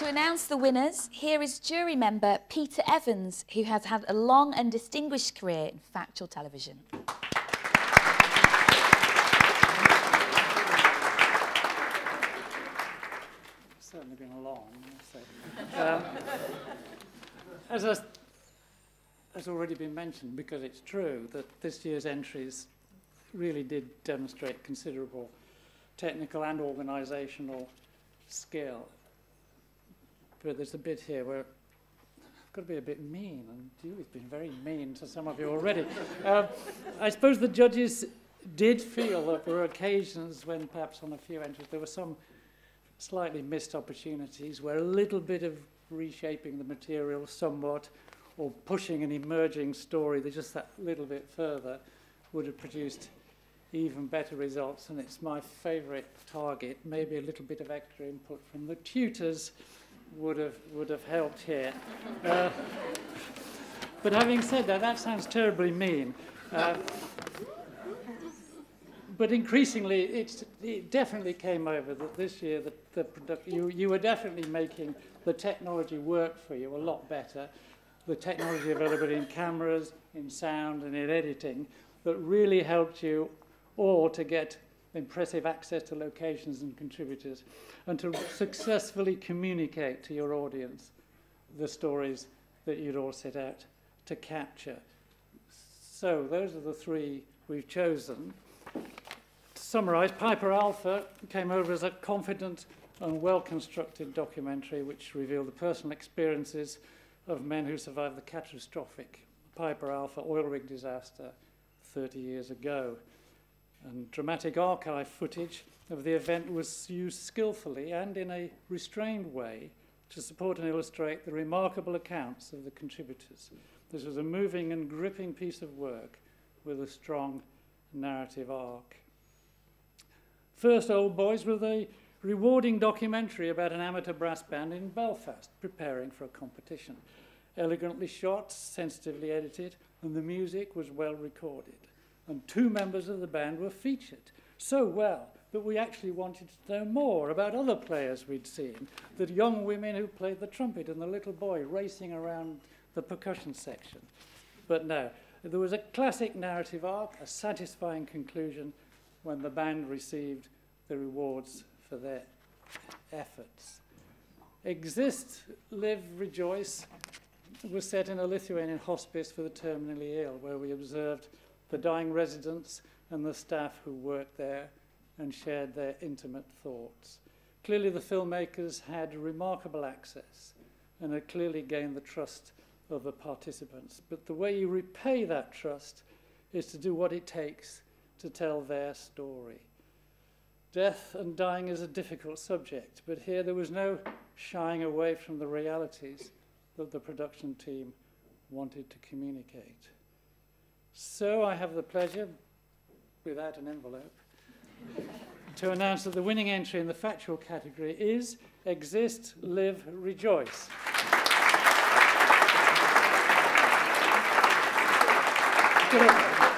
To announce the winners, here is jury member Peter Evans, who has had a long and distinguished career in factual television. It's certainly been a long, as already been mentioned, because it's true that this year's entries really did demonstrate considerable technical and organisational skill. But there's a bit here where I've got to be a bit mean, and Julie's been very mean to some of you already. I suppose the judges did feel that there were occasions when perhaps on a few entries there were some slightly missed opportunities where a little bit of reshaping the material somewhat or pushing an emerging story just that little bit further would have produced even better results, and it's my favourite target. Maybe a little bit of extra input from the tutors would have helped here. But having said that, that sounds terribly mean. But increasingly, it definitely came over that this year you were definitely making the technology work for you a lot better. The technology available in cameras, in sound, and in editing that really helped you all to get impressive access to locations and contributors, and to successfully communicate to your audience the stories that you'd all set out to capture. So those are the three we've chosen. To summarise, Piper Alpha came over as a confident and well-constructed documentary which revealed the personal experiences of men who survived the catastrophic Piper Alpha oil rig disaster 30 years ago. And dramatic archive footage of the event was used skillfully and in a restrained way to support and illustrate the remarkable accounts of the contributors. This was a moving and gripping piece of work with a strong narrative arc. First, Old Boys was a rewarding documentary about an amateur brass band in Belfast preparing for a competition. Elegantly shot, sensitively edited, and the music was well recorded. And two members of the band were featured so well that we actually wanted to know more about other players we'd seen, the young women who played the trumpet and the little boy racing around the percussion section. But no, there was a classic narrative arc, a satisfying conclusion when the band received the rewards for their efforts. Exist, Live, Rejoice was set in a Lithuanian hospice for the terminally ill, where we observed the dying residents and the staff who worked there and shared their intimate thoughts. Clearly the filmmakers had remarkable access and had clearly gained the trust of the participants. But the way you repay that trust is to do what it takes to tell their story. Death and dying is a difficult subject, but here there was no shying away from the realities that the production team wanted to communicate. So I have the pleasure, without an envelope, to announce that the winning entry in the factual category is Exist, Live, Rejoice. Good.